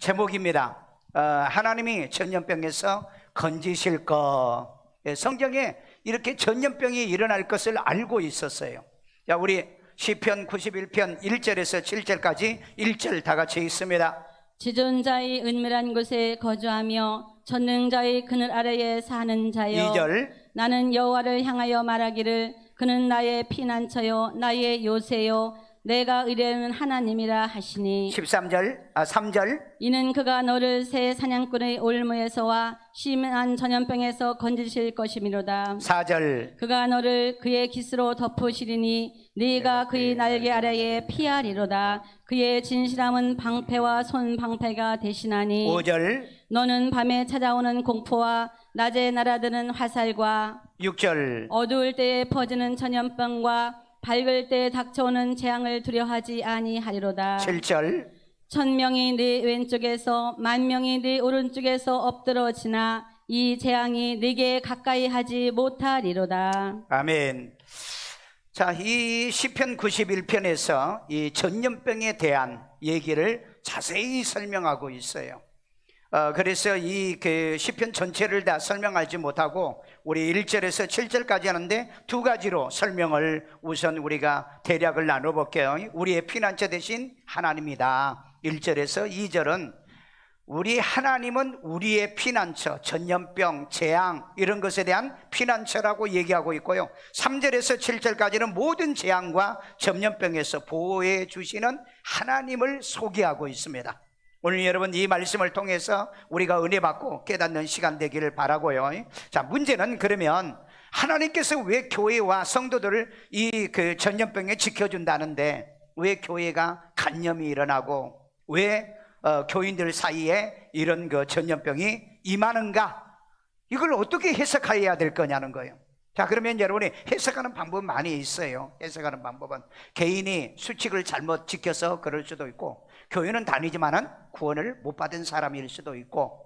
제목입니다. 하나님이 전염병에서 건지실 것. 성경에 이렇게 전염병이 일어날 것을 알고 있었어요. 자, 우리 시편 91편 1절에서 7절까지 1절 다 같이 읽습니다. 지존자의 은밀한 곳에 거주하며 전능자의 그늘 아래에 사는 자여, 2절 나는 여호와를 향하여 말하기를 그는 나의 피난처요 나의 요새요 내가 의뢰하는 하나님이라 하시니, 3절 이는 그가 너를 새 사냥꾼의 올무에서와 심한 전염병에서 건지실 것이미로다. 4절 그가 너를 그의 깃으로 덮으시리니 네가 그의 날개 아래에 피하리로다. 그의 진실함은 방패와 손방패가 대신하니, 5절 너는 밤에 찾아오는 공포와 낮에 날아드는 화살과 6절 어두울 때에 퍼지는 전염병과 밝을 때에 닥쳐오는 재앙을 두려워하지 아니하리로다. 7절 1000명이 네 왼쪽에서 10,000명이 네 오른쪽에서 엎드러지나 이 재앙이 네게 가까이 하지 못하리로다. 아멘. 자, 이 시편 91편에서 이 전염병에 대한 얘기를 자세히 설명하고 있어요. 그래서 이 시편 전체를 다 설명하지 못하고 우리 1절에서 7절까지 하는데 두 가지로 설명을 우선 우리가 대략을 나눠볼게요. 우리의 피난처 대신 하나님이다. 1절에서 2절은 우리 하나님은 우리의 피난처, 전염병, 재앙 이런 것에 대한 피난처라고 얘기하고 있고요. 3절에서 7절까지는 모든 재앙과 전염병에서 보호해 주시는 하나님을 소개하고 있습니다. 오늘 여러분 이 말씀을 통해서 우리가 은혜 받고 깨닫는 시간 되기를 바라고요. 자, 문제는 그러면 하나님께서 왜 교회와 성도들을 이 전염병에 지켜준다는데 왜 교회가 간염이 일어나고 왜 교인들 사이에 이런 전염병이 임하는가? 이걸 어떻게 해석해야 될 거냐는 거예요. 자, 그러면 여러분이 해석하는 방법은 많이 있어요. 해석하는 방법은 개인이 수칙을 잘못 지켜서 그럴 수도 있고, 교회는 다니지만은 구원을 못 받은 사람일 수도 있고,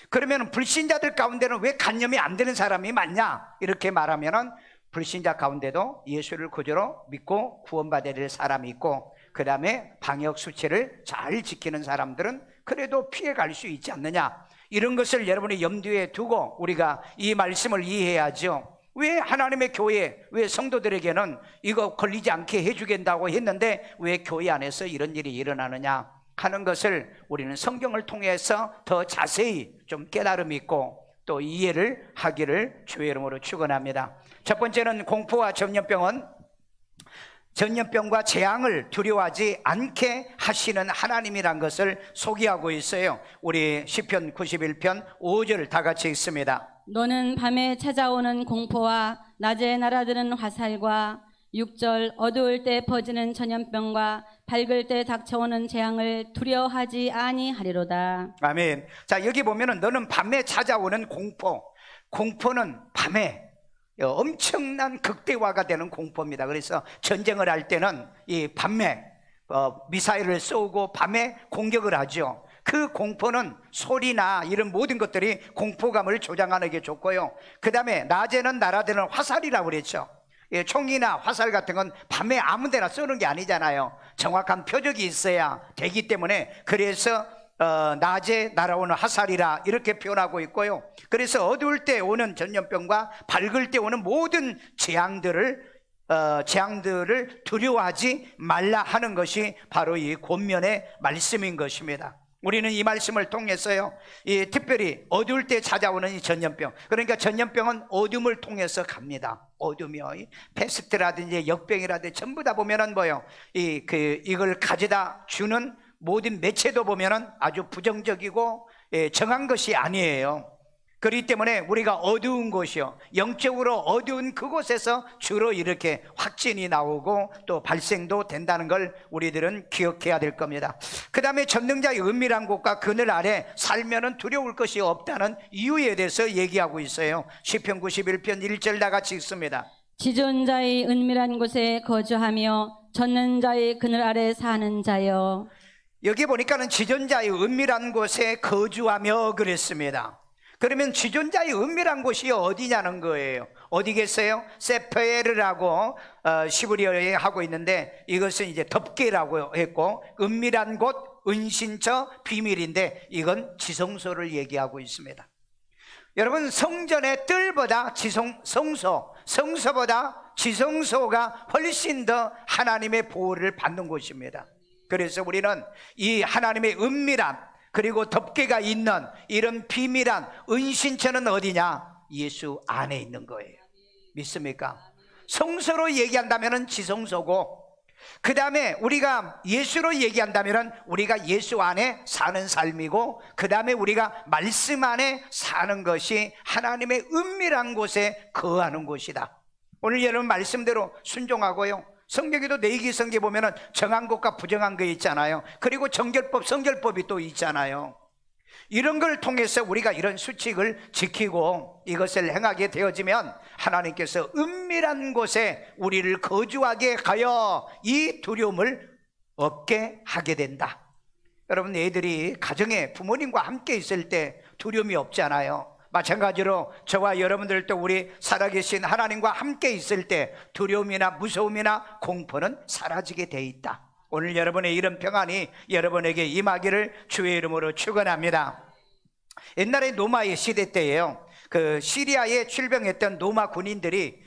그러면 불신자들 가운데는 왜 간염이 안 되는 사람이 많냐? 이렇게 말하면은 불신자 가운데도 예수를 구주로 믿고 구원받아야 될 사람이 있고, 그 다음에 방역 수칙을 잘 지키는 사람들은 그래도 피해갈 수 있지 않느냐? 이런 것을 여러분이 염두에 두고 우리가 이 말씀을 이해해야죠. 왜 하나님의 교회, 왜 성도들에게는 이거 걸리지 않게 해주겠다고 했는데 왜 교회 안에서 이런 일이 일어나느냐 하는 것을 우리는 성경을 통해서 더 자세히 좀 깨달음이 있고 또 이해를 하기를 주의 이름으로 축원합니다. 첫 번째는 공포와 전염병은 전염병과 재앙을 두려워하지 않게 하시는 하나님이란 것을 소개하고 있어요. 우리 시편 91편 5절 다 같이 읽습니다. 너는 밤에 찾아오는 공포와 낮에 날아드는 화살과 6절 어두울 때 퍼지는 전염병과 밝을 때 닥쳐오는 재앙을 두려워하지 아니하리로다. 아멘. 자, 여기 보면은 너는 밤에 찾아오는 공포는 밤에 엄청난 극대화가 되는 공포입니다. 그래서 전쟁을 할 때는 이 밤에 미사일을 쏘고 밤에 공격을 하죠. 그 공포는 소리나 이런 모든 것들이 공포감을 조장하는 게 좋고요. 그 다음에 낮에는 날아드는 화살이라고 그랬죠. 총이나 화살 같은 건 밤에 아무 데나 쏘는 게 아니잖아요. 정확한 표적이 있어야 되기 때문에 그래서 낮에 날아오는 화살이라 이렇게 표현하고 있고요. 그래서 어두울 때 오는 전염병과 밝을 때 오는 모든 재앙들을 두려워하지 말라 하는 것이 바로 이 권면의 말씀인 것입니다. 우리는 이 말씀을 통해서요, 특별히 어두울 때 찾아오는 이 전염병, 그러니까 전염병은 어둠을 통해서 갑니다. 어둠이요, 패스트라든지 역병이라든지 전부 다 보면은 뭐요, 이걸 가져다 주는 모든 매체도 보면은 아주 부정적이고 정한 것이 아니에요. 그렇기 때문에 우리가 어두운 곳이요, 영적으로 어두운 그곳에서 주로 이렇게 확진이 나오고 또 발생도 된다는 걸 우리들은 기억해야 될 겁니다. 그 다음에 전능자의 은밀한 곳과 그늘 아래 살면은 두려울 것이 없다는 이유에 대해서 얘기하고 있어요. 시편 91편 1절 다 같이 읽습니다. 지존자의 은밀한 곳에 거주하며 전능자의 그늘 아래 사는 자여. 여기 보니까는 지존자의 은밀한 곳에 거주하며 그랬습니다. 그러면 지존자의 은밀한 곳이 어디냐는 거예요. 어디겠어요? 세페르라고 시브리어에 하고 있는데 이것은 이제 덮개라고 했고, 은밀한 곳, 은신처, 비밀인데 이건 지성소를 얘기하고 있습니다. 여러분, 성전의 뜰보다 성소보다 지성소가 훨씬 더 하나님의 보호를 받는 곳입니다. 그래서 우리는 이 하나님의 은밀한 그리고 덮개가 있는 이런 비밀한 은신처는 어디냐? 예수 안에 있는 거예요. 믿습니까? 성소로 얘기한다면 지성소고, 그 다음에 우리가 예수로 얘기한다면 우리가 예수 안에 사는 삶이고, 그 다음에 우리가 말씀 안에 사는 것이 하나님의 은밀한 곳에 거하는 곳이다. 오늘 여러분 말씀대로 순종하고요. 성경에도 내기성계 보면은 정한 것과 부정한 거 있잖아요. 그리고 정결법, 성결법이 또 있잖아요. 이런 걸 통해서 우리가 이런 수칙을 지키고 이것을 행하게 되어지면 하나님께서 은밀한 곳에 우리를 거주하게 하여 이 두려움을 없게 하게 된다. 여러분, 애들이 가정에 부모님과 함께 있을 때 두려움이 없잖아요. 마찬가지로 저와 여러분들도 우리 살아계신 하나님과 함께 있을 때 두려움이나 무서움이나 공포는 사라지게 돼 있다. 오늘 여러분의 이런 평안이 여러분에게 임하기를 주의 이름으로 축원합니다. 옛날에 노마의 시대 때예요. 그 시리아에 출병했던 노마 군인들이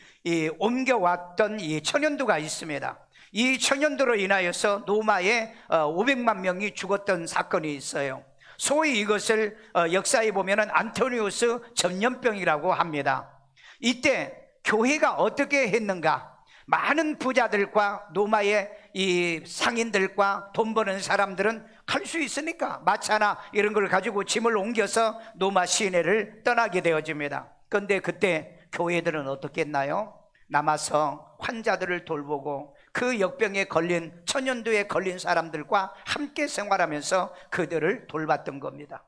옮겨왔던 이 천연두가 있습니다. 이 천연두로 인하여서 노마의 500만 명이 죽었던 사건이 있어요. 소위 이것을 역사에 보면은 안토니우스 전염병이라고 합니다. 이때 교회가 어떻게 했는가? 많은 부자들과 노마의 이 상인들과 돈 버는 사람들은 갈 수 있으니까 마차나 이런 걸 가지고 짐을 옮겨서 노마 시내를 떠나게 되어집니다. 그런데 그때 교회들은 어떻게 했나요? 남아서 환자들을 돌보고 그 역병에 걸린, 천연두에 걸린 사람들과 함께 생활하면서 그들을 돌봤던 겁니다.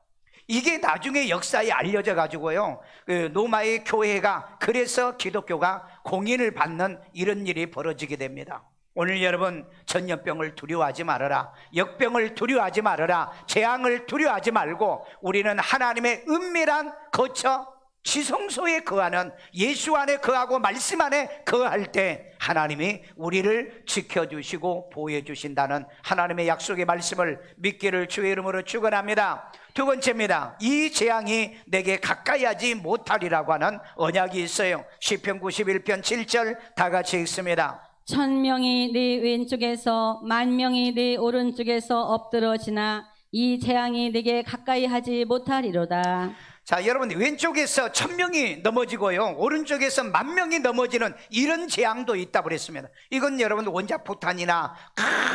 이게 나중에 역사에 알려져 가지고요, 그 노마의 교회가, 그래서 기독교가 공인을 받는 이런 일이 벌어지게 됩니다. 오늘 여러분, 전염병을 두려워하지 말아라, 역병을 두려워하지 말아라, 재앙을 두려워하지 말고 우리는 하나님의 은밀한 거처 지성소에 거하는, 예수 안에 거하고 말씀 안에 거할 때 하나님이 우리를 지켜주시고 보호해 주신다는 하나님의 약속의 말씀을 믿기를 주의 이름으로 축원합니다. 두 번째입니다. 이 재앙이 내게 가까이 하지 못하리라고 하는 언약이 있어요. 시편 91편 7절 다 같이 읽습니다. 1000명이 네 왼쪽에서 10,000명이 네 오른쪽에서 엎드러지나 이 재앙이 네게 가까이 하지 못하리로다. 자, 여러분, 왼쪽에서 1000명이 넘어지고요, 오른쪽에서 10,000명이 넘어지는 이런 재앙도 있다고 그랬습니다. 이건 여러분 원자폭탄이나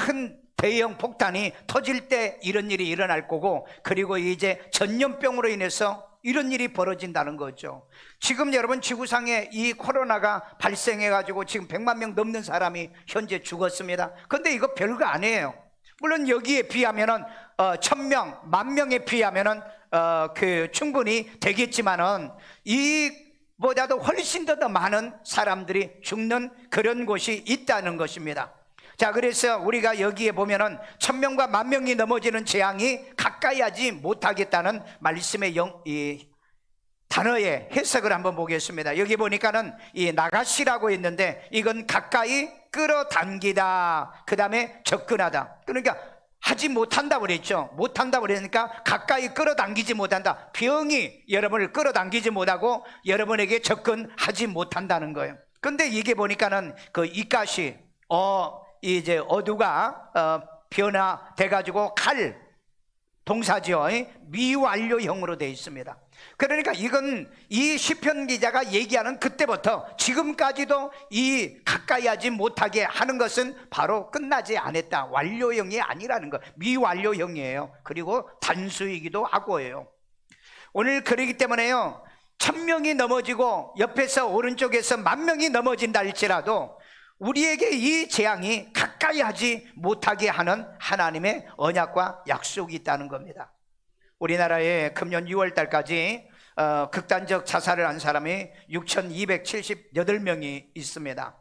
큰 대형 폭탄이 터질 때 이런 일이 일어날 거고, 그리고 이제 전염병으로 인해서 이런 일이 벌어진다는 거죠. 지금 여러분 지구상에 이 코로나가 발생해 가지고 지금 100만 명 넘는 사람이 현재 죽었습니다. 근데 이거 별거 아니에요. 물론 여기에 비하면은 1000명, 10,000명에 비하면은 충분히 되겠지만은 이보다도 훨씬 더 많은 사람들이 죽는 그런 곳이 있다는 것입니다. 자, 그래서 우리가 여기에 보면은 1000명과 10,000명이 넘어지는 재앙이 가까이 하지 못하겠다는 말씀의 이 단어의 해석을 한번 보겠습니다. 여기 보니까는 이 나가시라고 했는데 이건 가까이 끌어당기다, 그 다음에 접근하다. 그러니까 하지 못한다고 그랬죠. 못한다고 그러니까 가까이 끌어당기지 못한다. 병이 여러분을 끌어당기지 못하고 여러분에게 접근하지 못한다는 거예요. 근데 이게 보니까는 그 이까시 이제 어두가 변화돼 가지고 칼 동사죠. 미완료형으로 되어 있습니다. 그러니까 이건 이 시편 기자가 얘기하는 그때부터 지금까지도 이 가까이 하지 못하게 하는 것은 바로 끝나지 않았다, 완료형이 아니라는 거, 미완료형이에요. 그리고 단수이기도 하고요. 오늘 그러기 때문에요, 1000명이 넘어지고 옆에서 오른쪽에서 10,000명이 넘어진다 할지라도 우리에게 이 재앙이 가까이 하지 못하게 하는 하나님의 언약과 약속이 있다는 겁니다. 우리나라에 금년 6월 달까지 극단적 자살을 한 사람이 6,278명이 있습니다.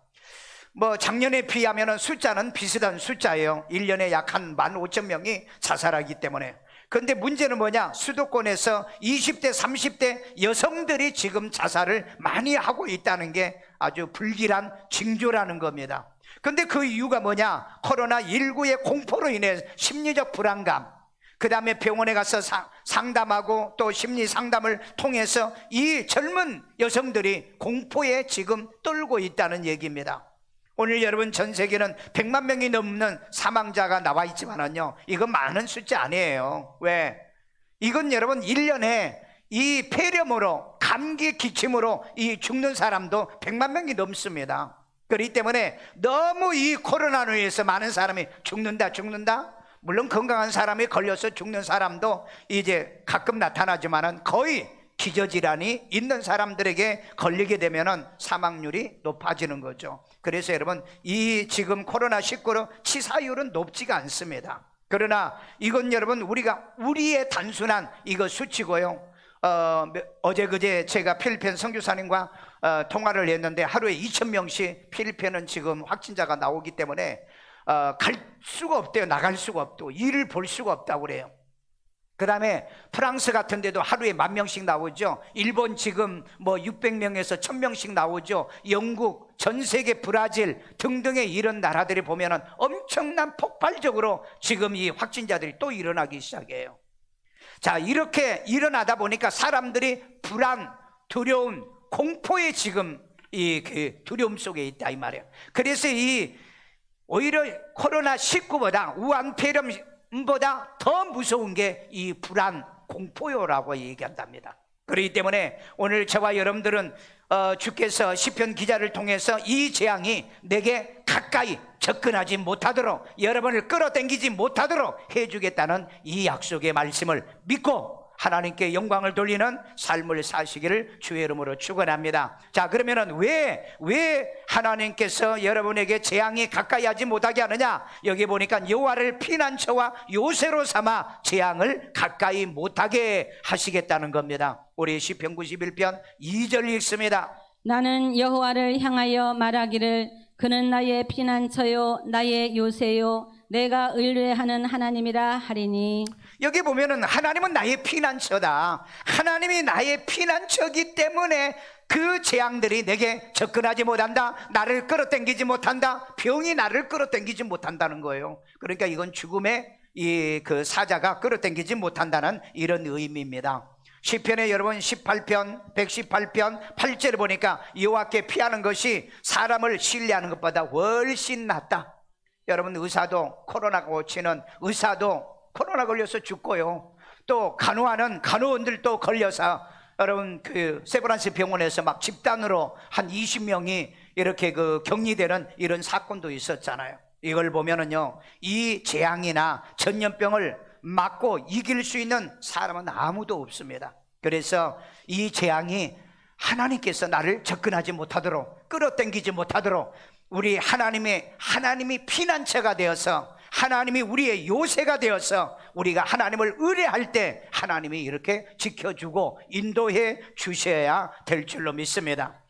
뭐 작년에 비하면 숫자는 비슷한 숫자예요. 1년에 약 한 15,000명이 자살하기 때문에. 그런데 문제는 뭐냐? 수도권에서 20대 30대 여성들이 지금 자살을 많이 하고 있다는 게 아주 불길한 징조라는 겁니다. 그런데 그 이유가 뭐냐? 코로나19의 공포로 인해 심리적 불안감, 그 다음에 병원에 가서 상담하고 또 심리 상담을 통해서 이 젊은 여성들이 공포에 지금 떨고 있다는 얘기입니다. 오늘 여러분 전 세계는 100만 명이 넘는 사망자가 나와 있지만은요, 이건 많은 숫자 아니에요. 왜? 이건 여러분 1년에 이 폐렴으로, 감기 기침으로 이 죽는 사람도 100만 명이 넘습니다. 그렇기 때문에 너무 이 코로나로 인해서 많은 사람이 죽는다. 물론 건강한 사람이 걸려서 죽는 사람도 이제 가끔 나타나지만은 거의 기저질환이 있는 사람들에게 걸리게 되면은 사망률이 높아지는 거죠. 그래서 여러분 이 지금 코로나19로 치사율은 높지가 않습니다. 그러나 이건 여러분 우리의 단순한 이거 수치고요. 어제 그제 제가 필리핀 선교사님과 통화를 했는데 하루에 2,000명씩 필리핀은 지금 확진자가 나오기 때문에 갈 수가 없대요. 나갈 수가 없고 일을 볼 수가 없다고 그래요. 그 다음에 프랑스 같은 데도 하루에 10,000명씩 나오죠. 일본 지금 뭐 600명에서 1,000명씩 나오죠. 영국, 전 세계 브라질 등등의 이런 나라들이 보면은 엄청난 폭발적으로 지금 이 확진자들이 또 일어나기 시작해요. 자, 이렇게 일어나다 보니까 사람들이 불안, 두려움, 공포에 지금 그 두려움 속에 있다 이 말이에요. 그래서 오히려 코로나19보다 우한 폐렴보다 더 무서운 게 이 불안, 공포요라고 얘기한답니다. 그렇기 때문에 오늘 저와 여러분들은 주께서 시편 기자를 통해서 이 재앙이 내게 가까이 접근하지 못하도록, 여러분을 끌어당기지 못하도록 해주겠다는 이 약속의 말씀을 믿고 하나님께 영광을 돌리는 삶을 사시기를 주의 이름으로 축원합니다. 자, 그러면은 왜 하나님께서 여러분에게 재앙이 가까이 하지 못하게 하느냐? 여기 보니까 여호와를 피난처와 요새로 삼아 재앙을 가까이 못하게 하시겠다는 겁니다. 우리 시편 91편 2절 읽습니다. 나는 여호와를 향하여 말하기를 그는 나의 피난처요 나의 요새요 내가 의뢰하는 하나님이라 하리니. 여기 보면은 하나님은 나의 피난처다. 하나님이 나의 피난처이기 때문에 그 재앙들이 내게 접근하지 못한다. 나를 끌어당기지 못한다. 병이 나를 끌어당기지 못한다는 거예요. 그러니까 이건 죽음의 그 사자가 끌어당기지 못한다는 이런 의미입니다. 시편에 여러분 18편 118편 8절을 보니까 여호와께 피하는 것이 사람을 신뢰하는 것보다 훨씬 낫다. 여러분 의사도 코로나 고치는 의사도 코로나 걸려서 죽고요. 또 간호하는 간호원들도 걸려서 여러분 그 세브란스 병원에서 막 집단으로 한 20명이 이렇게 그 격리되는 이런 사건도 있었잖아요. 이걸 보면은요, 이 재앙이나 전염병을 막고 이길 수 있는 사람은 아무도 없습니다. 그래서 이 재앙이 하나님께서 나를 접근하지 못하도록, 끌어당기지 못하도록 우리 하나님이 피난처가 되어서, 하나님이 우리의 요새가 되어서 우리가 하나님을 의뢰할 때 하나님이 이렇게 지켜주고 인도해 주셔야 될 줄로 믿습니다.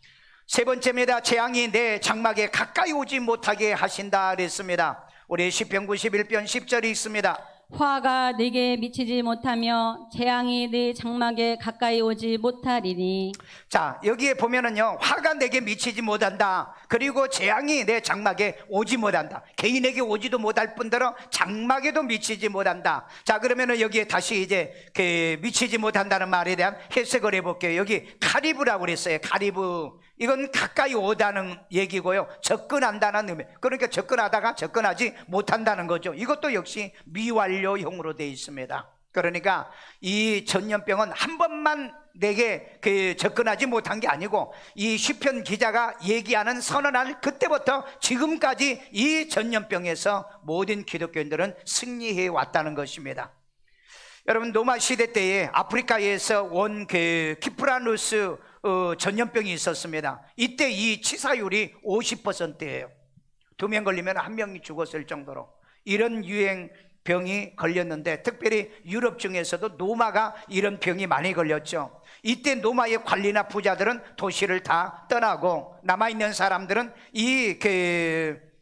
세 번째입니다. 재앙이 내 장막에 가까이 오지 못하게 하신다 그랬습니다. 우리 시편 91편 10절이 있습니다. 화가 내게 미치지 못하며 재앙이 네 장막에 가까이 오지 못하리니. 자, 여기에 보면은요, 화가 내게 미치지 못한다. 그리고 재앙이 내 장막에 오지 못한다. 개인에게 오지도 못할 뿐더러 장막에도 미치지 못한다. 자, 그러면은 여기에 다시 이제 그 미치지 못한다는 말에 대한 해석을 해볼게요. 여기 가리브라고 그랬어요. 가리브. 이건 가까이 오다는 얘기고요. 접근한다는 의미. 그러니까 접근하다가 접근하지 못한다는 거죠. 이것도 역시 미완료형으로 되어 있습니다. 그러니까 이 전염병은 한 번만 내게 접근하지 못한 게 아니고 이 시편 기자가 얘기하는 선언할 그때부터 지금까지 이 전염병에서 모든 기독교인들은 승리해 왔다는 것입니다. 여러분 노마 시대 때에 아프리카에서 온 그 키프라누스 전염병이 있었습니다. 이때 이 치사율이 50%예요. 2명 걸리면 1명이 죽었을 정도로 이런 유행병이 걸렸는데, 특별히 유럽 중에서도 노마가 이런 병이 많이 걸렸죠. 이때 노마의 관리나 부자들은 도시를 다 떠나고 남아있는 사람들은 이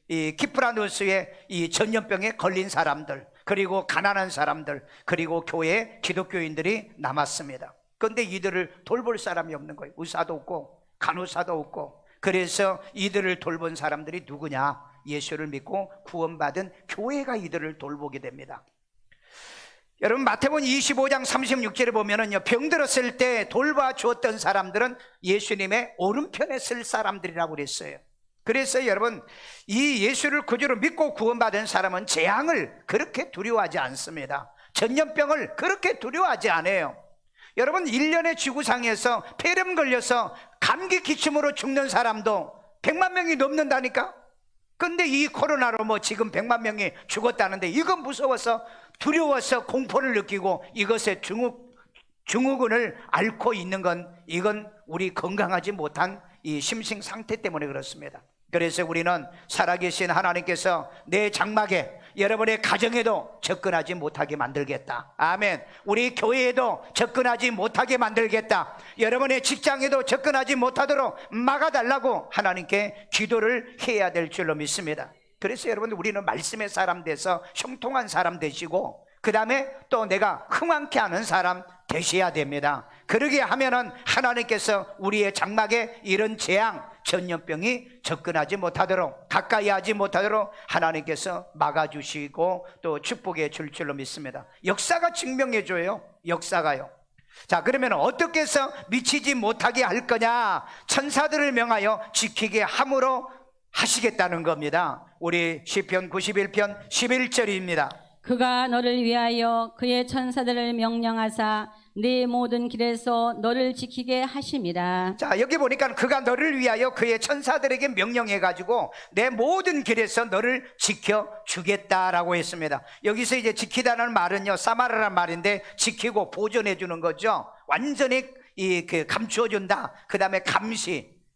키프라누스의 이 전염병에 걸린 사람들, 그리고 가난한 사람들, 그리고 교회 기독교인들이 남았습니다. 그런데 이들을 돌볼 사람이 없는 거예요. 의사도 없고 간호사도 없고. 그래서 이들을 돌본 사람들이 누구냐? 예수를 믿고 구원받은 교회가 이들을 돌보게 됩니다. 여러분 마태복음 25장 36절에 보면은요, 병들었을 때 돌봐주었던 사람들은 예수님의 오른편에 쓸 사람들이라고 그랬어요. 그래서 여러분, 이 예수를 구주로 믿고 구원받은 사람은 재앙을 그렇게 두려워하지 않습니다. 전염병을 그렇게 두려워하지 않아요. 여러분, 1년의 지구상에서 폐렴 걸려서 감기 기침으로 죽는 사람도 100만 명이 넘는다니까. 근데 이 코로나로 뭐 지금 100만 명이 죽었다는데, 이건 무서워서 두려워서 공포를 느끼고 이것의 증후군을 앓고 있는 건, 이건 우리 건강하지 못한 이 심신 상태 때문에 그렇습니다. 그래서 우리는 살아계신 하나님께서 내 장막에, 여러분의 가정에도 접근하지 못하게 만들겠다. 아멘. 우리 교회에도 접근하지 못하게 만들겠다. 여러분의 직장에도 접근하지 못하도록 막아달라고 하나님께 기도를 해야 될 줄로 믿습니다. 그래서 여러분, 우리는 말씀의 사람 돼서 형통한 사람 되시고, 그 다음에 또 내가 흥왕케 하는 사람 되셔야 됩니다. 그러게 하면은 하나님께서 우리의 장막에 이런 재앙, 전염병이 접근하지 못하도록, 가까이 하지 못하도록 하나님께서 막아주시고 또 축복해 줄 줄로 믿습니다. 역사가 증명해줘요. 역사가요. 자, 그러면 어떻게 해서 미치지 못하게 할 거냐? 천사들을 명하여 지키게 함으로 하시겠다는 겁니다. 우리 시편 91편 11절입니다. 그가 너를 위하여 그의 천사들을 명령하사 네 모든 길에서 너를 지키게 하심이라. 자, 여기 보니까 그가 너를 위하여 그의 천사들에게 명령해가지고 내 모든 길에서 너를 지켜주겠다라고 했습니다. 여기서 이제 지키다는 말은요, 사마라란 말인데 지키고 보존해주는 거죠. 완전히 감추어준다. 그 다음에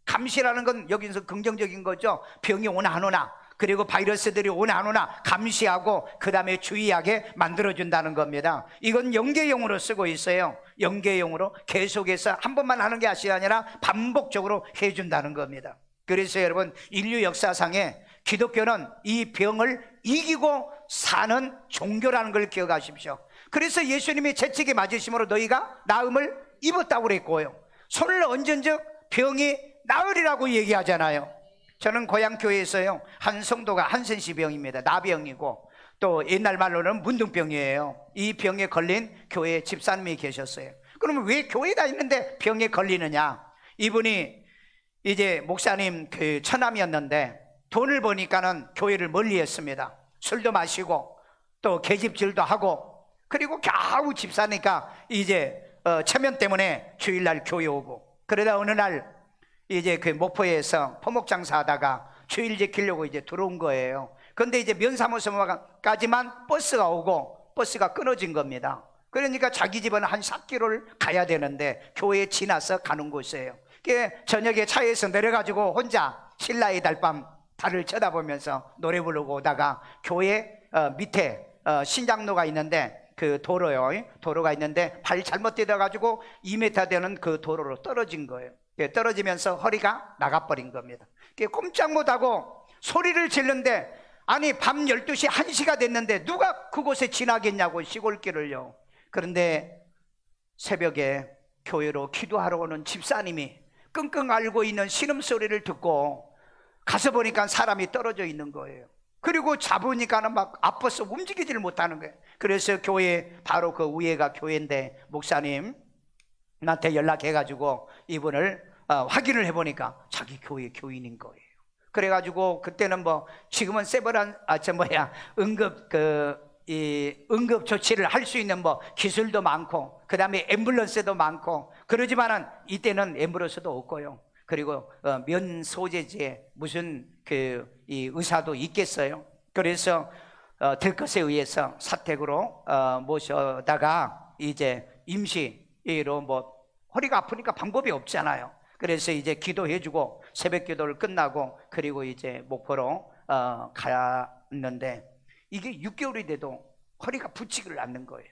감시라는 건 여기서 긍정적인 거죠. 병이 오나 안 오나, 그리고 바이러스들이 오나 안 오나 감시하고 그 다음에 주의하게 만들어준다는 겁니다. 이건 연계용으로 쓰고 있어요. 연계용으로 계속해서 한 번만 하는 게 아니라 반복적으로 해준다는 겁니다. 그래서 여러분, 인류 역사상에 기독교는 이 병을 이기고 사는 종교라는 걸 기억하십시오. 그래서 예수님이 채찍에 맞으심으로 너희가 나음을 입었다고 그랬고요, 손을 얹은 즉 병이 나으리라고 얘기하잖아요. 저는 고향 교회에서요, 한 성도가 한센시병입니다. 나병이고 또 옛날 말로는 문둥병이에요. 이 병에 걸린 교회 집사님이 계셨어요. 그러면 왜 교회 다니는데 병에 걸리느냐? 이분이 이제 목사님 그 처남이었는데 돈을 버니까는 교회를 멀리 했습니다. 술도 마시고 또 계집질도 하고, 그리고 겨우 집사니까 이제 체면 때문에 주일날 교회 오고, 그러다 어느 날 이제 그 목포에서 포목 장사하다가 주일 지키려고 이제 들어온 거예요. 근데 이제 면사무소까지만 버스가 오고 버스가 끊어진 겁니다. 그러니까 자기 집은 한 4km를 가야 되는데 교회에 지나서 가는 곳이에요. 저녁에 차에서 내려가지고 혼자 신라의 달밤 달을 쳐다보면서 노래 부르고 오다가 교회 밑에 신장로가 있는데, 그 도로가 있는데 발 잘못 디뎌가지고 2m 되는 그 도로로 떨어진 거예요. 떨어지면서 허리가 나가버린 겁니다. 꼼짝 못하고 소리를 지르는데, 아니 밤 12시 1시가 됐는데 누가 그곳에 지나겠냐고, 시골길을요. 그런데 새벽에 교회로 기도하러 오는 집사님이 끙끙 앓고 있는 신음소리를 듣고 가서 보니까 사람이 떨어져 있는 거예요. 그리고 잡으니까는 막 아파서 움직이지를 못하는 거예요. 그래서 교회, 바로 그 위에가 교회인데 목사님 나한테 연락해가지고 이분을 확인을 해보니까 자기 교회 교인인 거예요. 그래가지고 그때는 뭐 지금은 세벌한 응급 조치를 할 수 있는 뭐 기술도 많고, 그 다음에 앰뷸런스도 많고, 그러지만은 이때는 앰뷸런스도 없고요. 그리고 면 소재지에 무슨 이 의사도 있겠어요. 그래서 될 것에 의해서 사택으로 모셔다가 이제 임시로 뭐 허리가 아프니까 방법이 없잖아요. 그래서 이제 기도해주고 새벽 기도를 끝나고 그리고 이제 목포로 갔는데, 이게 6개월이 돼도 허리가 붙이지를 않는 거예요.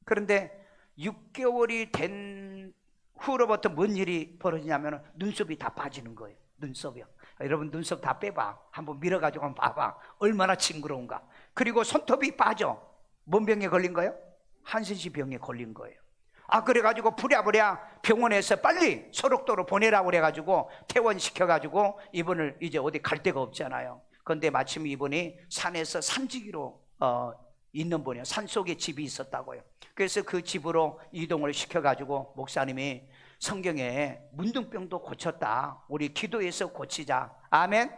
그런데 6개월이 된 후로부터 뭔 일이 벌어지냐면 눈썹이 다 빠지는 거예요. 눈썹이요. 여러분 눈썹 다 빼봐. 한번 밀어가지고 한번 봐봐. 얼마나 징그러운가. 그리고 손톱이 빠져. 뭔 병에 걸린 거예요? 한센시 병에 걸린 거예요. 그래가지고 부랴부랴 병원에서 빨리 소록도로 보내라고 그래가지고 퇴원시켜가지고 이분을 이제 어디 갈 데가 없잖아요. 그런데 마침 이분이 산에서 산지기로 있는 분이에요. 산속에 집이 있었다고요. 그래서 그 집으로 이동을 시켜가지고 목사님이 성경에 문둥병도 고쳤다, 우리 기도해서 고치자. 아멘.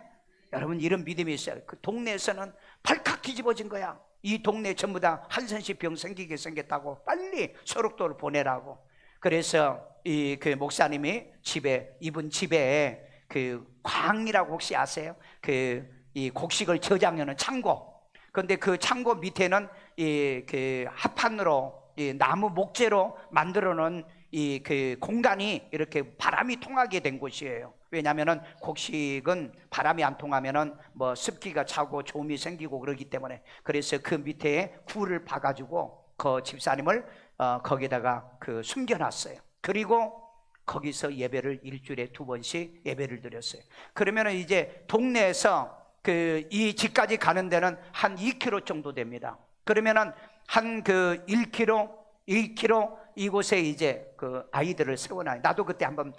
여러분, 이런 믿음이 있어요. 그 동네에서는 발칵 뒤집어진 거야. 이 동네 전부 다 한선씨 병 생기게 생겼다고 빨리 소록도를 보내라고. 그래서 그 목사님이 이분 집에 그 광이라고 혹시 아세요? 이 곡식을 저장하는 창고. 그런데 그 창고 밑에는 그 합판으로 나무 목재로 만들어 놓은 그 공간이 이렇게 바람이 통하게 된 곳이에요. 왜냐하면은 곡식은 바람이 안 통하면은 뭐 습기가 차고 조음이 생기고 그러기 때문에. 그래서 그 밑에 굴을 파가지고 그 집사님을 거기다가 숨겨놨어요. 그리고 거기서 예배를 일주일에 2번씩 예배를 드렸어요. 그러면은 이제 동네에서 이 집까지 가는 데는 한 2km 정도 됩니다. 그러면은 한 1km 이곳에 이제 그 아이들을 세워놔요. 나도 그때 한번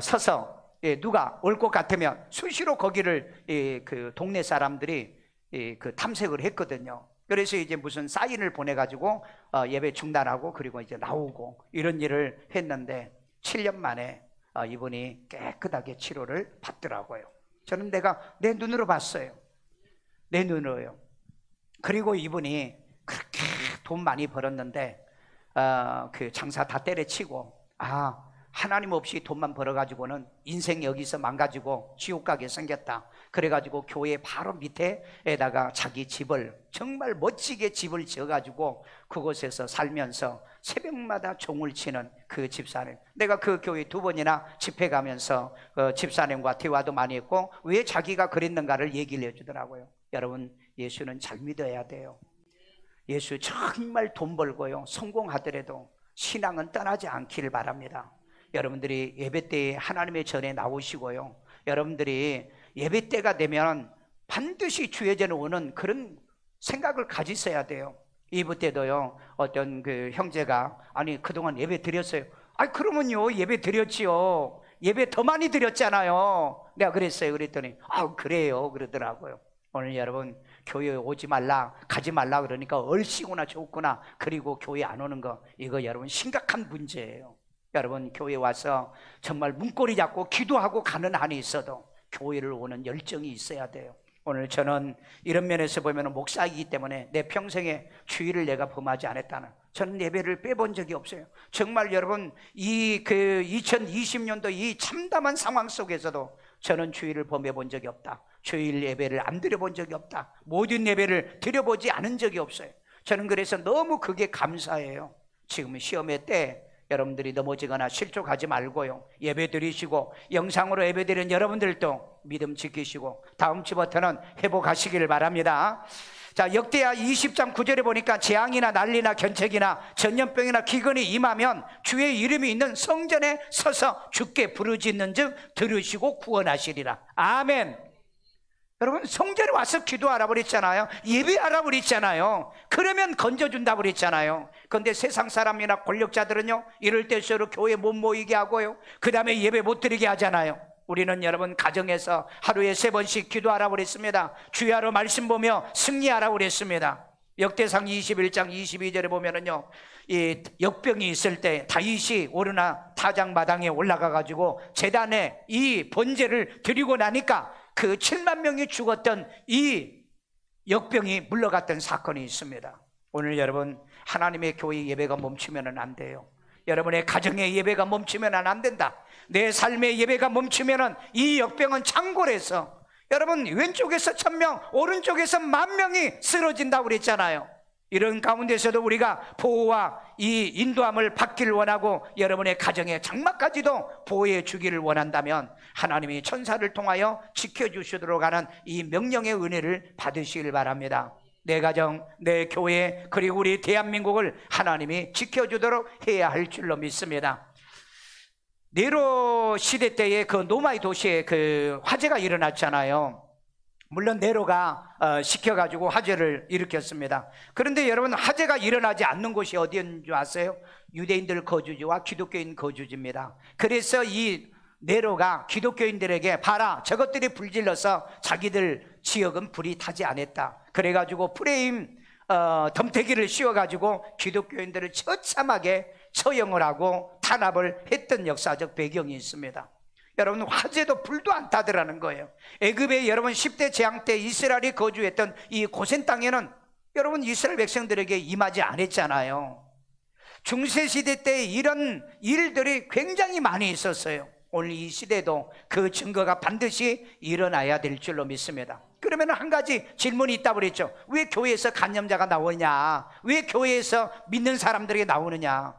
서서 누가 올 것 같으면 수시로 거기를 그 동네 사람들이 그 탐색을 했거든요. 그래서 이제 무슨 사인을 보내가지고 예배 중단하고 그리고 이제 나오고 이런 일을 했는데 7년 만에 이분이 깨끗하게 치료를 받더라고요. 저는 내가 내 눈으로 봤어요. 내 눈으로요. 그리고 이분이 그렇게 돈 많이 벌었는데 그 장사 다 때려치고 하나님 없이 돈만 벌어가지고는 인생 여기서 망가지고 지옥 가게 생겼다. 그래가지고 교회 바로 밑에다가 자기 집을 정말 멋지게 집을 지어가지고 그곳에서 살면서 새벽마다 종을 치는 그 집사님. 내가 그 교회 2번이나 집회 가면서 집사님과 대화도 많이 했고 왜 자기가 그랬는가를 얘기를 해주더라고요. 여러분, 예수는 잘 믿어야 돼요. 예수 정말 돈 벌고요 성공하더라도 신앙은 떠나지 않기를 바랍니다. 여러분들이 예배 때에 하나님의 전에 나오시고요, 여러분들이 예배 때가 되면 반드시 주의 전에 오는 그런 생각을 가지셔야 돼요. 이브 때도요 어떤 그 형제가 그동안 예배 드렸어요. 그러면요 예배 드렸지요. 예배 더 많이 드렸잖아요. 내가 그랬어요. 그랬더니 그래요 그러더라고요. 오늘 여러분, 교회에 오지 말라, 가지 말라 그러니까 얼씨구나 좋구나, 그리고 교회 안 오는 거, 이거 여러분 심각한 문제예요. 여러분, 교회 와서 정말 문고리 잡고 기도하고 가는 한이 있어도 교회를 오는 열정이 있어야 돼요. 오늘 저는 이런 면에서 보면 목사이기 때문에 내 평생에 주일을 내가 범하지 않았다는, 저는 예배를 빼본 적이 없어요. 정말 여러분, 2020년도 이 참담한 상황 속에서도 저는 주일을 범해본 적이 없다. 주일 예배를 안 드려본 적이 없다. 모든 예배를 드려보지 않은 적이 없어요. 저는 그래서 너무 그게 감사해요. 지금 시험회 때 여러분들이 넘어지거나 실족하지 말고요, 예배 드리시고 영상으로 예배 드리는 여러분들도 믿음 지키시고 다음 주부터는 회복하시기를 바랍니다. 자, 역대하 20장 9절에 보니까 재앙이나 난리나 견책이나 전염병이나 기근이 임하면 주의 이름이 있는 성전에 서서 주께 부르짖는 즉 들으시고 구원하시리라. 아멘. 여러분, 성전에 와서 기도하라 그랬잖아요. 예배하라 그랬잖아요. 그러면 건져준다 그랬잖아요. 그런데 세상 사람이나 권력자들은요, 이럴 때수록 교회 못 모이게 하고요, 그 다음에 예배 못 드리게 하잖아요. 우리는 여러분 가정에서 하루에 3번씩 기도하라 그랬습니다. 주야로 말씀 보며 승리하라 그랬습니다. 역대상 21장 22절에 보면은요, 이 역병이 있을 때 다윗이 오르나 타작 마당에 올라가 가지고 제단에 이 번제를 드리고 나니까 그 7만 명이 죽었던 이 역병이 물러갔던 사건이 있습니다. 오늘 여러분, 하나님의 교회 예배가 멈추면 안 돼요. 여러분의 가정의 예배가 멈추면 안 된다. 내 삶의 예배가 멈추면 이 역병은 창궐해서 여러분 왼쪽에서 1000명, 오른쪽에서 10,000명이 쓰러진다고 그랬잖아요. 이런 가운데서도 우리가 보호와 이 인도함을 받기를 원하고 여러분의 가정의 장막까지도 보호해 주기를 원한다면 하나님이 천사를 통하여 지켜주시도록 하는 이 명령의 은혜를 받으시길 바랍니다. 내 가정, 내 교회, 그리고 우리 대한민국을 하나님이 지켜주도록 해야 할 줄로 믿습니다. 네로 시대 때에 그 노마의 도시에 그 화재가 일어났잖아요. 물론 네로가 시켜가지고 화재를 일으켰습니다. 그런데 여러분, 화재가 일어나지 않는 곳이 어디인 줄 아세요? 유대인들 거주지와 기독교인 거주지입니다. 그래서 이 네로가 기독교인들에게 봐라, 저것들이 불질러서 자기들 지역은 불이 타지 않았다. 그래가지고 프레임 덤태기를 씌워가지고 기독교인들을 처참하게 처형을 하고 탄압을 했던 역사적 배경이 있습니다. 여러분, 화재도 불도 안 타더라는 거예요. 애굽에 여러분 10대 재앙 때 이스라엘이 거주했던 이 고센 땅에는 여러분 이스라엘 백성들에게 임하지 않았잖아요. 중세시대 때 이런 일들이 굉장히 많이 있었어요. 오늘 이 시대도 그 증거가 반드시 일어나야 될 줄로 믿습니다. 그러면 한 가지 질문이 있다고 그랬죠. 왜 교회에서 간염자가 나오냐? 왜 교회에서 믿는 사람들에게 나오느냐?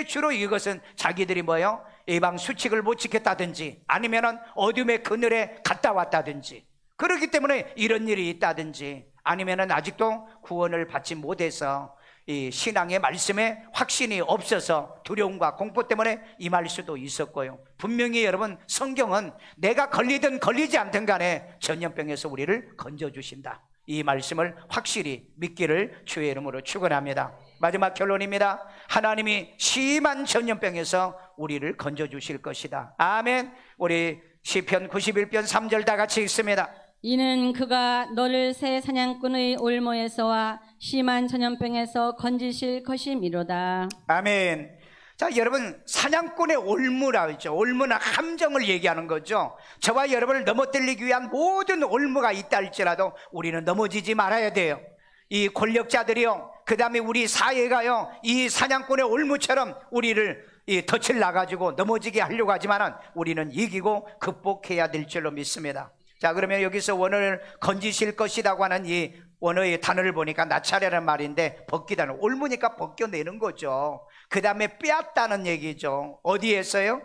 주로 이것은 자기들이 뭐요? 예방 수칙을 못 지켰다든지 아니면은 어둠의 그늘에 갔다 왔다든지 그렇기 때문에 이런 일이 있다든지 아니면은 아직도 구원을 받지 못해서 이 신앙의 말씀에 확신이 없어서 두려움과 공포 때문에 임할 수도 있었고요. 분명히 여러분, 성경은 내가 걸리든 걸리지 않든 간에 전염병에서 우리를 건져주신다, 이 말씀을 확실히 믿기를 주의 이름으로 축원합니다. 마지막 결론입니다. 하나님이 심한 전염병에서 우리를 건져주실 것이다. 아멘. 우리 시편 91편 3절 다 같이 읽습니다. 이는 그가 너를 새 사냥꾼의 올무에서와 심한 전염병에서 건지실 것임이로다. 아멘. 자, 여러분, 사냥꾼의 올무라고 했죠. 올무는 함정을 얘기하는 거죠. 저와 여러분을 넘어뜨리기 위한 모든 올무가 있다 할지라도 우리는 넘어지지 말아야 돼요. 이 권력자들이요, 그 다음에 우리 사회가요, 이 사냥꾼의 올무처럼 우리를 덫을 놔가지고 넘어지게 하려고 하지만 우리는 이기고 극복해야 될 줄로 믿습니다. 자, 그러면 여기서 원어를 건지실 것이라고 하는 이 원어의 단어를 보니까 나찰이라는 말인데, 벗기다는, 올무니까 벗겨내는 거죠. 그 다음에 빼앗다는 얘기죠. 어디에서요?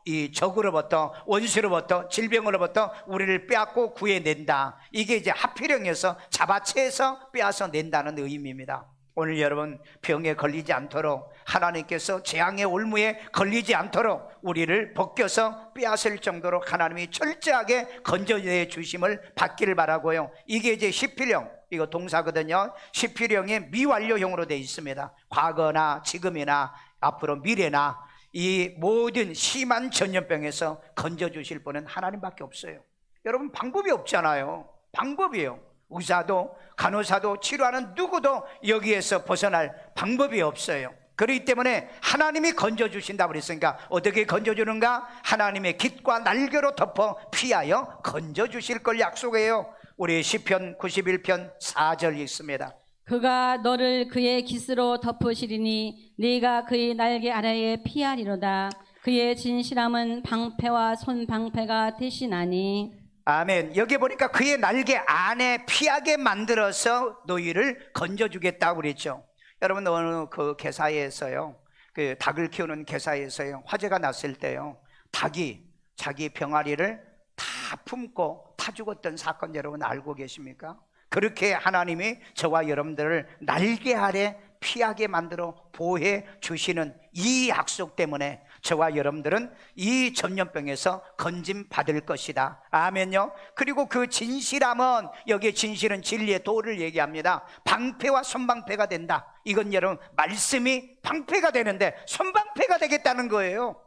이 적으로부터, 원수로부터, 질병으로부터 우리를 빼앗고 구해낸다. 이게 이제 하필형에서 잡아채서 빼앗아 낸다는 의미입니다. 오늘 여러분, 병에 걸리지 않도록, 하나님께서 재앙의 올무에 걸리지 않도록 우리를 벗겨서 빼앗을 정도로 하나님이 철저하게 건져내 주심을 받기를 바라고요. 이게 이제 시필형, 이거 동사거든요. 시필형이 미완료형으로 되어 있습니다. 과거나 지금이나 앞으로 미래나 이 모든 심한 전염병에서 건져주실 분은 하나님밖에 없어요. 여러분, 방법이 없잖아요. 방법이에요. 의사도 간호사도 치료하는 누구도 여기에서 벗어날 방법이 없어요. 그렇기 때문에 하나님이 건져주신다고 그랬으니까 어떻게 건져주는가? 하나님의 깃과 날개로 덮어 피하여 건져주실 걸 약속해요. 우리 시편 91편 4절 읽습니다. 그가 너를 그의 깃으로 덮으시리니 네가 그의 날개 아래에 피하리로다. 그의 진실함은 방패와 손방패가 되시나니. 아멘. 여기 보니까 그의 날개 안에 피하게 만들어서 너희를 건져주겠다고 그랬죠. 여러분, 어느 그 개사에서요, 그 닭을 키우는 개사에서요, 화재가 났을 때요, 닭이 자기 병아리를 다 품고 타 죽었던 사건 여러분 알고 계십니까? 그렇게 하나님이 저와 여러분들을 날개 아래 피하게 만들어 보호해 주시는 이 약속 때문에 저와 여러분들은 이 전염병에서 건짐 받을 것이다. 아멘요. 그리고 그 진실함은, 여기에 진실은 진리의 도를 얘기합니다. 방패와 손방패가 된다. 이건 여러분, 말씀이 방패가 되는데 손방패가 되겠다는 거예요.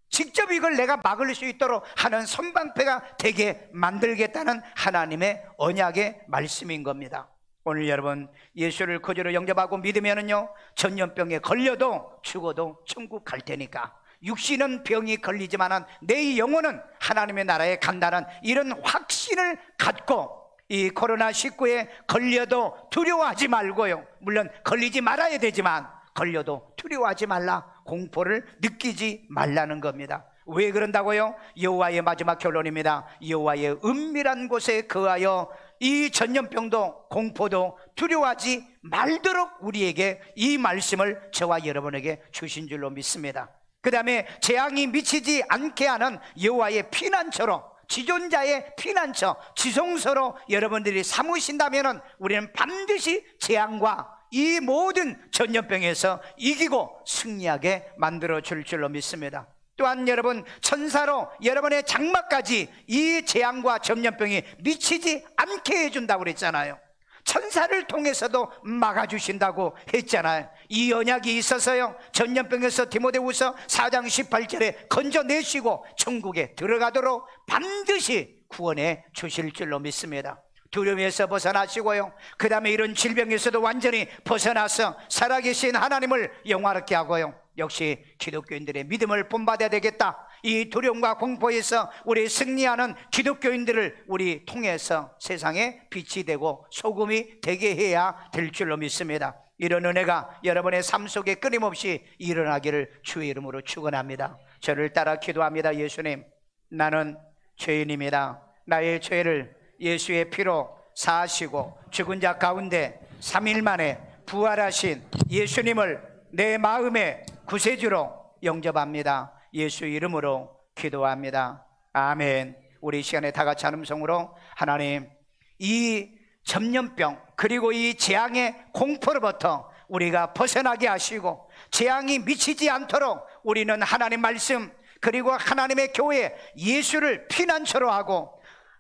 직접 이걸 내가 막을 수 있도록 하는 손방패가 되게 만들겠다는 하나님의 언약의 말씀인 겁니다. 오늘 여러분, 예수를 거저로 영접하고 믿으면은요, 전염병에 걸려도 죽어도 천국 갈 테니까, 육신은 병이 걸리지만은 내 영혼은 하나님의 나라에 간다는 이런 확신을 갖고 이 코로나19에 걸려도 두려워하지 말고요, 물론 걸리지 말아야 되지만 걸려도 두려워하지 말라, 공포를 느끼지 말라는 겁니다. 왜 그런다고요? 여호와의 마지막 결론입니다. 여호와의 은밀한 곳에 거하여 이 전염병도 공포도 두려워하지 말도록 우리에게 이 말씀을 저와 여러분에게 주신 줄로 믿습니다. 그 다음에 재앙이 미치지 않게 하는 여호와의 피난처로, 지존자의 피난처, 지성소로 여러분들이 삼으신다면 우리는 반드시 재앙과 이 모든 전염병에서 이기고 승리하게 만들어 줄 줄로 믿습니다. 또한 여러분, 천사로 여러분의 장막까지 이 재앙과 전염병이 미치지 않게 해준다고 그랬잖아요. 천사를 통해서도 막아주신다고 했잖아요. 이 언약이 있어서요, 전염병에서 디모데후서 4장 18절에 건져내시고 천국에 들어가도록 반드시 구원해 주실 줄로 믿습니다. 두려움에서 벗어나시고요, 그 다음에 이런 질병에서도 완전히 벗어나서 살아계신 하나님을 영화롭게 하고요, 역시 기독교인들의 믿음을 본받아야 되겠다. 이 두려움과 공포에서 우리 승리하는 기독교인들을 우리 통해서 세상에 빛이 되고 소금이 되게 해야 될 줄로 믿습니다. 이런 은혜가 여러분의 삶 속에 끊임없이 일어나기를 주의 이름으로 축원합니다. 저를 따라 기도합니다. 예수님, 나는 죄인입니다. 나의 죄를 예수의 피로 사하시고 죽은 자 가운데 3일 만에 부활하신 예수님을 내 마음의 구세주로 영접합니다. 예수 이름으로 기도합니다. 아멘. 우리 이 시간에 다 같이 한음성으로 하나님, 이 전염병 그리고 이 재앙의 공포로부터 우리가 벗어나게 하시고 재앙이 미치지 않도록 우리는 하나님 말씀 그리고 하나님의 교회 예수를 피난처로 하고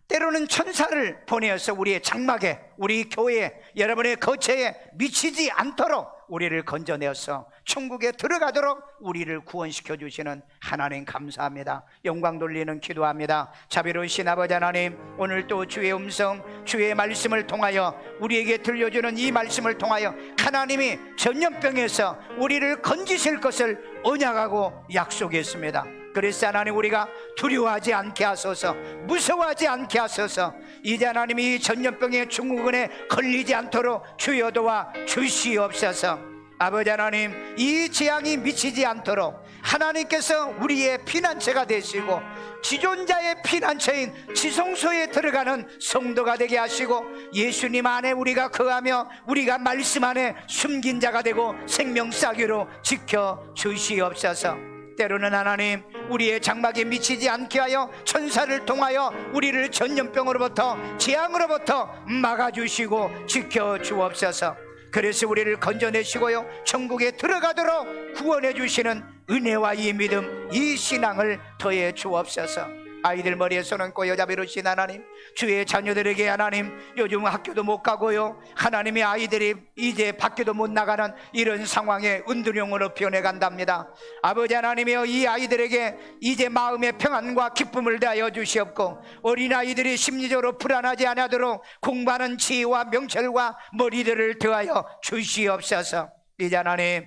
때로는 천사를 보내어서 우리의 장막에, 우리 교회 여러분의 거처에 미치지 않도록 우리를 건져내어서 천국에 들어가도록 우리를 구원시켜 주시는 하나님 감사합니다. 영광 돌리는 기도합니다. 자비로우신 아버지 하나님, 오늘 또 주의 음성, 주의 말씀을 통하여 우리에게 들려주는 이 말씀을 통하여 하나님이 전염병에서 우리를 건지실 것을 언약하고 약속했습니다. 그래서 하나님, 우리가 두려워하지 않게 하소서, 무서워하지 않게 하소서. 이제 하나님이 전염병의 증후군에 걸리지 않도록 주여 도와 주시옵소서. 아버지 하나님, 이 재앙이 미치지 않도록 하나님께서 우리의 피난처가 되시고 지존자의 피난처인 지성소에 들어가는 성도가 되게 하시고 예수님 안에 우리가 거하며 우리가 말씀 안에 숨긴 자가 되고 생명싸기로 지켜주시옵소서. 때로는 하나님, 우리의 장막에 미치지 않게 하여 천사를 통하여 우리를 전염병으로부터 재앙으로부터 막아주시고 지켜주옵소서. 그래서 우리를 건져내시고요, 천국에 들어가도록 구원해 주시는 은혜와 이 믿음, 이 신앙을 더해 주옵소서. 아이들 머리에 손 얹고 여자비로신 하나님, 주의 자녀들에게 하나님, 요즘 학교도 못 가고요, 하나님의 아이들이 이제 밖에도 못 나가는 이런 상황에 은둔형으로 변해간답니다. 아버지 하나님이여, 이 아이들에게 이제 마음의 평안과 기쁨을 다하여 주시옵고 어린아이들이 심리적으로 불안하지 않도록 공부하는 지혜와 명철과 머리들을 더하여 주시옵소서. 이제 하나님,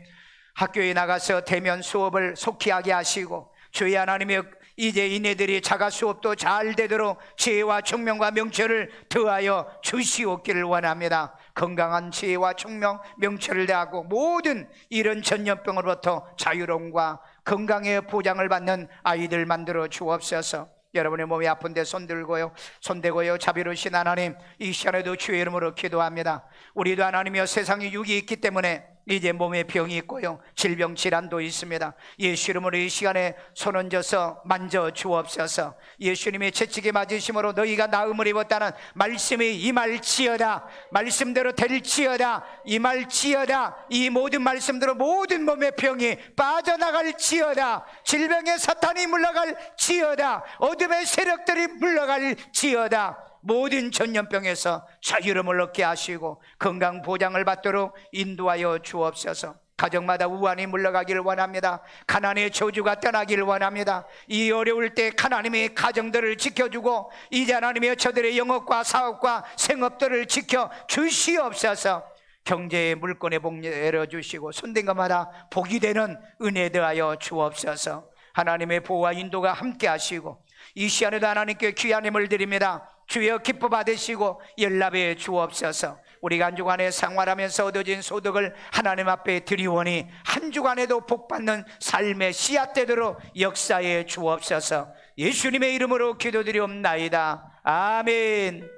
학교에 나가서 대면 수업을 속히 하게 하시고 주의 하나님의 이제 이네들이 자가 수업도 잘 되도록 지혜와 총명과 명철을 더하여 주시옵기를 원합니다. 건강한 지혜와 총명, 명철을 더하고 모든 이런 전염병으로부터 자유로움과 건강의 보장을 받는 아이들 만들어 주옵소서. 여러분의 몸이 아픈데 손대고요 자비로우신 하나님, 이 시간에도 주의 이름으로 기도합니다. 우리도 하나님이여, 세상에 육이 있기 때문에 이제 몸에 병이 있고요, 질병 질환도 있습니다. 예수 이름으로 이 시간에 손 얹어서 만져 주옵소서. 예수님의 채찍에 맞으심으로 너희가 나음을 입었다는 말씀이 임할지어다. 말씀대로 될지어다. 임할지어다. 이 모든 말씀대로 모든 몸의 병이 빠져나갈지어다. 질병의 사탄이 물러갈지어다. 어둠의 세력들이 물러갈지어다. 모든 전염병에서 자유로움을 얻게 하시고 건강 보장을 받도록 인도하여 주옵소서. 가정마다 우환이 물러가기를 원합니다. 가난의 저주가 떠나기를 원합니다. 이 어려울 때 하나님의 가정들을 지켜주고 이제 하나님의 저들의 영업과 사업과 생업들을 지켜 주시옵소서. 경제의 물건에 복 내려주시고 손댄 것마다 복이 되는 은혜 더하여 주옵소서. 하나님의 보호와 인도가 함께 하시고 이 시간에도 하나님께 귀한 힘을 드립니다. 주여 기뻐 받으시고 연락해 주옵소서. 우리가 한 주간에 생활하면서 얻어진 소득을 하나님 앞에 드리오니 한 주간에도 복받는 삶의 씨앗되도록 역사해 주옵소서. 예수님의 이름으로 기도드리옵나이다. 아멘.